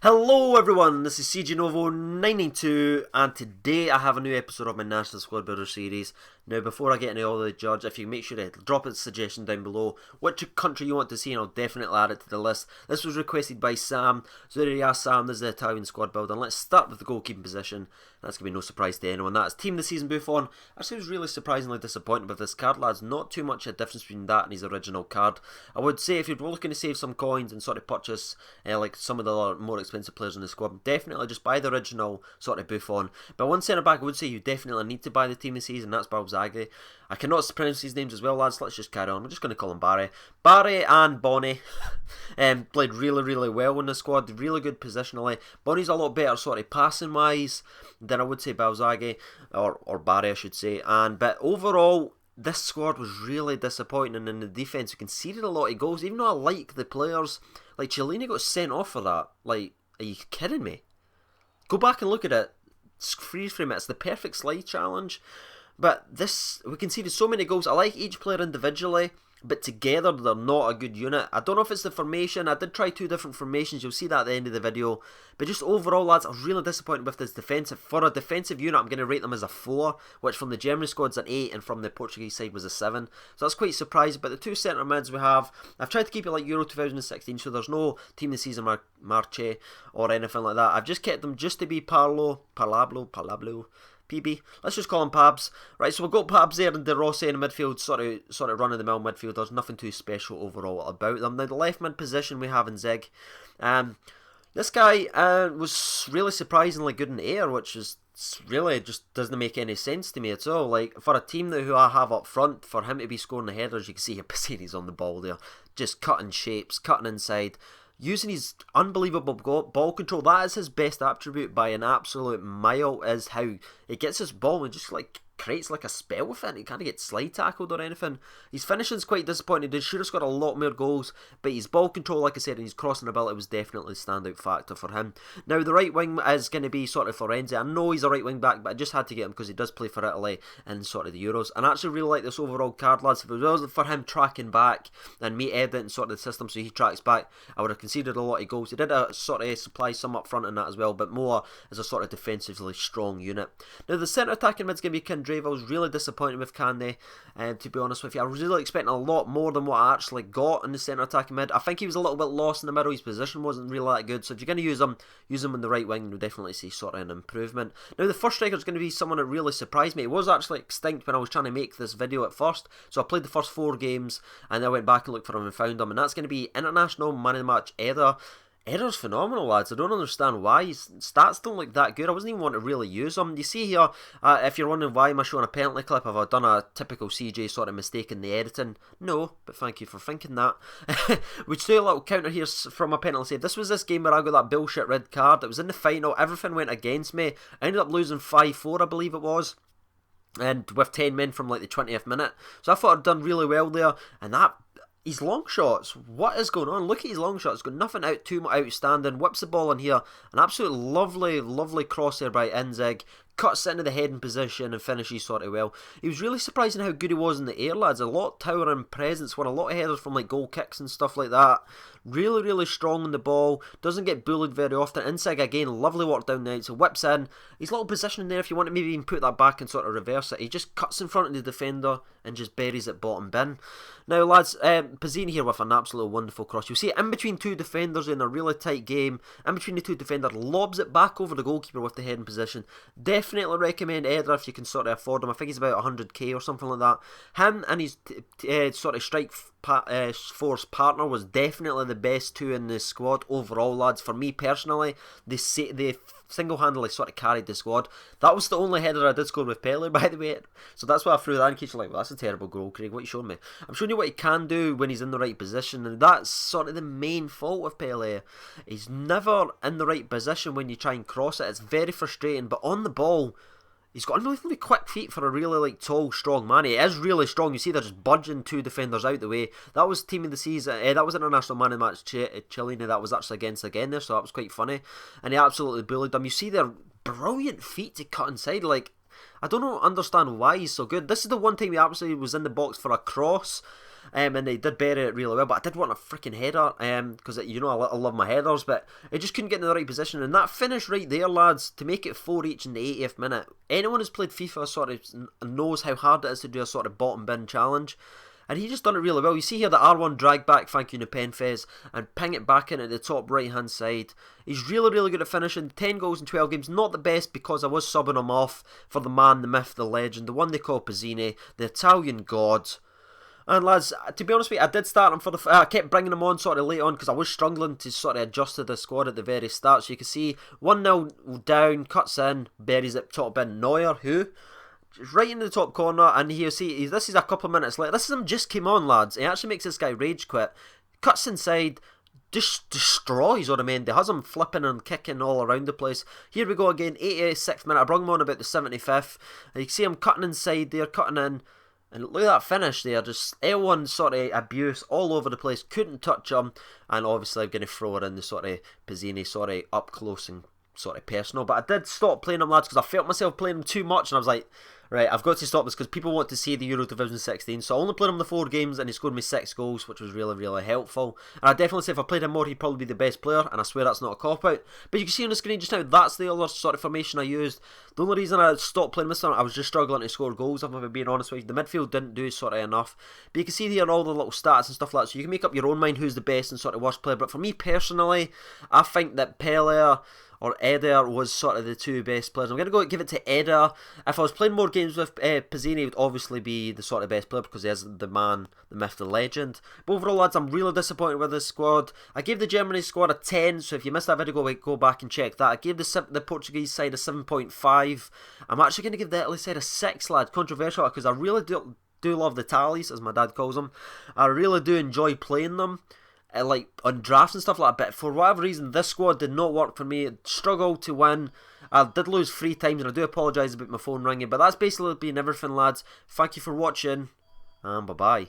Hello everyone, this is CG Novo 992 and today I have a new episode of my National Squad Builder series. Now before I get into all the judge, if you make sure to drop a suggestion down below which country you want to see and I'll definitely add it to the list. This was requested by Sam, so there you are Sam, this is the Italian squad builder. And let's start with the goalkeeping position. That's going to be no surprise to anyone. That's Team of the Season Buffon. Actually, I was really surprisingly disappointed with this card, lads. Not too much a difference between that and his original card. I would say if you're looking to save some coins and sort of purchase like some of the more expensive players in the squad, definitely just buy the original sort of Buffon. But one centre back I would say you definitely need to buy the Team of the Season, that's Balzaghi. I cannot pronounce these names as well, lads. Let's just carry on. We're just going to call him Barry. Barry and Bonnie played really well in the squad. Really good positionally. Bonnie's a lot better sort of passing wise than I would say Balzaghi or Barry I should say. But overall this squad was really disappointing in the defence. We conceded a lot of goals, even though I like the players. Like Chiellini got sent off for that. Like, are you kidding me? Go back and look at it. Freeze frame it. It's the perfect slide challenge. But we conceded so many goals. I like each player individually, but together they're not a good unit. I don't know if it's the formation. I did try two different formations. You'll see that at the end of the video. But just overall, lads, I was really disappointed with this defensive. For a defensive unit, I'm going to rate them as a 4, which from the German squad's an 8, and from the Portuguese side was a 7. So that's quite surprising. But the two centre mids we have, I've tried to keep it like Euro 2016, so there's no Team of the Season Marche or anything like that. I've just kept them just to be Palablo, PB. Let's just call him Pabs. Right, so we've got Pabs there and De Rossi in the midfield, sort of run-of-the-mill midfield. There's nothing too special overall about them. Now, the left mid position we have in Zig. This guy was really surprisingly good in the air, which is really just doesn't make any sense to me at all. Like, for a team who I have up front, for him to be scoring the headers, you can see Passini's on the ball there. Just cutting shapes, cutting inside. Using his unbelievable ball control, that is his best attribute by an absolute mile, is how he gets his ball and just like creates like a spell with it. He can't get slide tackled or anything. His finishing's quite disappointing. He should have scored a lot more goals, but his ball control, like I said, and his crossing ability was definitely a standout factor for him. Now the right wing is going to be sort of Florenzi. I know he's a right wing back, but I just had to get him because he does play for Italy in sort of the Euros. And I actually really like this overall card, lads. If it wasn't for him tracking back and me editing sort of the system so he tracks back, I would have conceded a lot of goals. He did sort of supply some up front in that as well, but more as a sort of defensively strong unit. Now the centre attacking mid's going to be Drave. I was really disappointed with Kande, to be honest with you. I was really expecting a lot more than what I actually got in the centre attacking mid. I think he was a little bit lost in the middle. His position wasn't really that good. So if you're going to use him in the right wing, you'll definitely see sort of an improvement. Now the first striker is going to be someone that really surprised me. It was actually extinct when I was trying to make this video at first. So I played the first 4 games and then I went back and looked for him and found him. And that's going to be International Man of the Match Eder. Eder's phenomenal, lads. I don't understand why. His stats don't look that good. I wasn't even wanting to really use him. You see here, if you're wondering why am I showing a penalty clip, have I done a typical CJ sort of mistake in the editing? No, but thank you for thinking that. We'd do a little counter here from a penalty save. This was this game where I got that bullshit red card. It was in the final. Everything went against me. I ended up losing 5-4, I believe it was. And with 10 men from like the 20th minute. So I thought I'd done really well there. And that... his long shots, what is going on? Look at his long shots, got nothing too outstanding. Whips the ball in here, an absolute lovely cross there by Inzig. Cuts it into the heading position and finishes sort of well. He was really surprising how good he was in the air, lads. A lot of towering presence, won a lot of headers from like goal kicks and stuff like that. Really strong on the ball. Doesn't get bullied very often. Inzig again, lovely work down the so whips in. His little position there, if you want to maybe even put that back and sort of reverse it, he just cuts in front of the defender and just buries it bottom bin. Now lads, Pazzini here with an absolute wonderful cross. You'll see it in between two defenders in a really tight game. In between the two defenders, lobs it back over the goalkeeper with the heading position. Definitely recommend Eder if you can sort of afford him. I think he's about 100k or something like that. Him and his sort of strike force partner was definitely the best two in the squad overall, lads. For me personally, they single-handedly sort of carried the squad. That was the only header I did score with Pelle, by the way. So that's why I threw that in case you're like, well, that's a terrible goal, Craig. What are you showing me? I'm showing you what he can do when he's in the right position, and that's sort of the main fault of Pelle. He's never in the right position when you try and cross it. It's very frustrating, but on the ball, he's got unbelievably quick feet for a really like tall, strong man. He is really strong. You see they're just budging two defenders out the way. That was Team of the Season. That was International Man of the Match Chiellini. That was actually against again there, so that was quite funny. And he absolutely bullied them. You see their brilliant feet to cut inside. Like, I don't understand why he's so good. This is the one time he absolutely was in the box for a cross. and they did bury it really well. But I did want a freaking header, because you know I love my headers, but it just couldn't get in the right position. And that finish right there, lads, to make it 4 each in the 80th minute. Anyone who's played FIFA sort of knows how hard it is to do a sort of bottom bin challenge. And he just done it really well. You see here the R1 drag back, thank you Nepenfez, and ping it back into the top right hand side. He's really, really good at finishing. 10 goals in 12 games. Not the best because I was subbing him off for the man, the myth, the legend, the one they call Pizzini, the Italian god. And lads, to be honest with you, I did start him for the... I kept bringing him on sort of late on because I was struggling to sort of adjust to the squad at the very start. So you can see 1-0 down, cuts in, buries it top bin. Neuer, who... right in the top corner, and you see this is a couple of minutes later. This is him just came on, lads. He actually makes this guy rage quit. Cuts inside, just destroys Otamendi. Has him flipping and kicking all around the place. Here we go again, 86th minute. I brought him on about the 75th. And you can see him cutting inside there, cutting in. And look at that finish there, just L1 sort of abuse all over the place. Couldn't touch him. And obviously I'm going to throw it in the sort of Pizzini, sort of up close and sort of personal. But I did stop playing him, lads, because I felt myself playing him too much. And I was like, right, I've got to stop this because people want to see the Euro 2016. So I only played him the 4 games and he scored me 6 goals, which was really, really helpful. And I definitely say if I played him more, he'd probably be the best player. And I swear that's not a cop-out. But you can see on the screen just now, that's the other sort of formation I used. The only reason I stopped playing this one, I was just struggling to score goals, if I'm being honest with you. The midfield didn't do sort of enough. But you can see here all the little stats and stuff like that. So you can make up your own mind who's the best and sort of worst player. But for me personally, I think that Pelle or Eder was sort of the 2 best players. I'm going to go give it to Eder. If I was playing more games with Pizzini, it would obviously be the sort of best player because he is the man, the myth, the legend. But overall, lads, I'm really disappointed with this squad. I gave the Germany squad a 10, so if you missed that video, go back and check that. I gave the Portuguese side a 7.5. I'm actually going to give the Italy side a 6, lad. Controversial, because I really do love the tallies, as my dad calls them. I really do enjoy playing them. Like on drafts and stuff like that, but for whatever reason this squad did not work for me. It struggled to win. I did lose 3 times and I do apologise about my phone ringing, but that's basically been everything, lads. Thank you for watching and bye bye.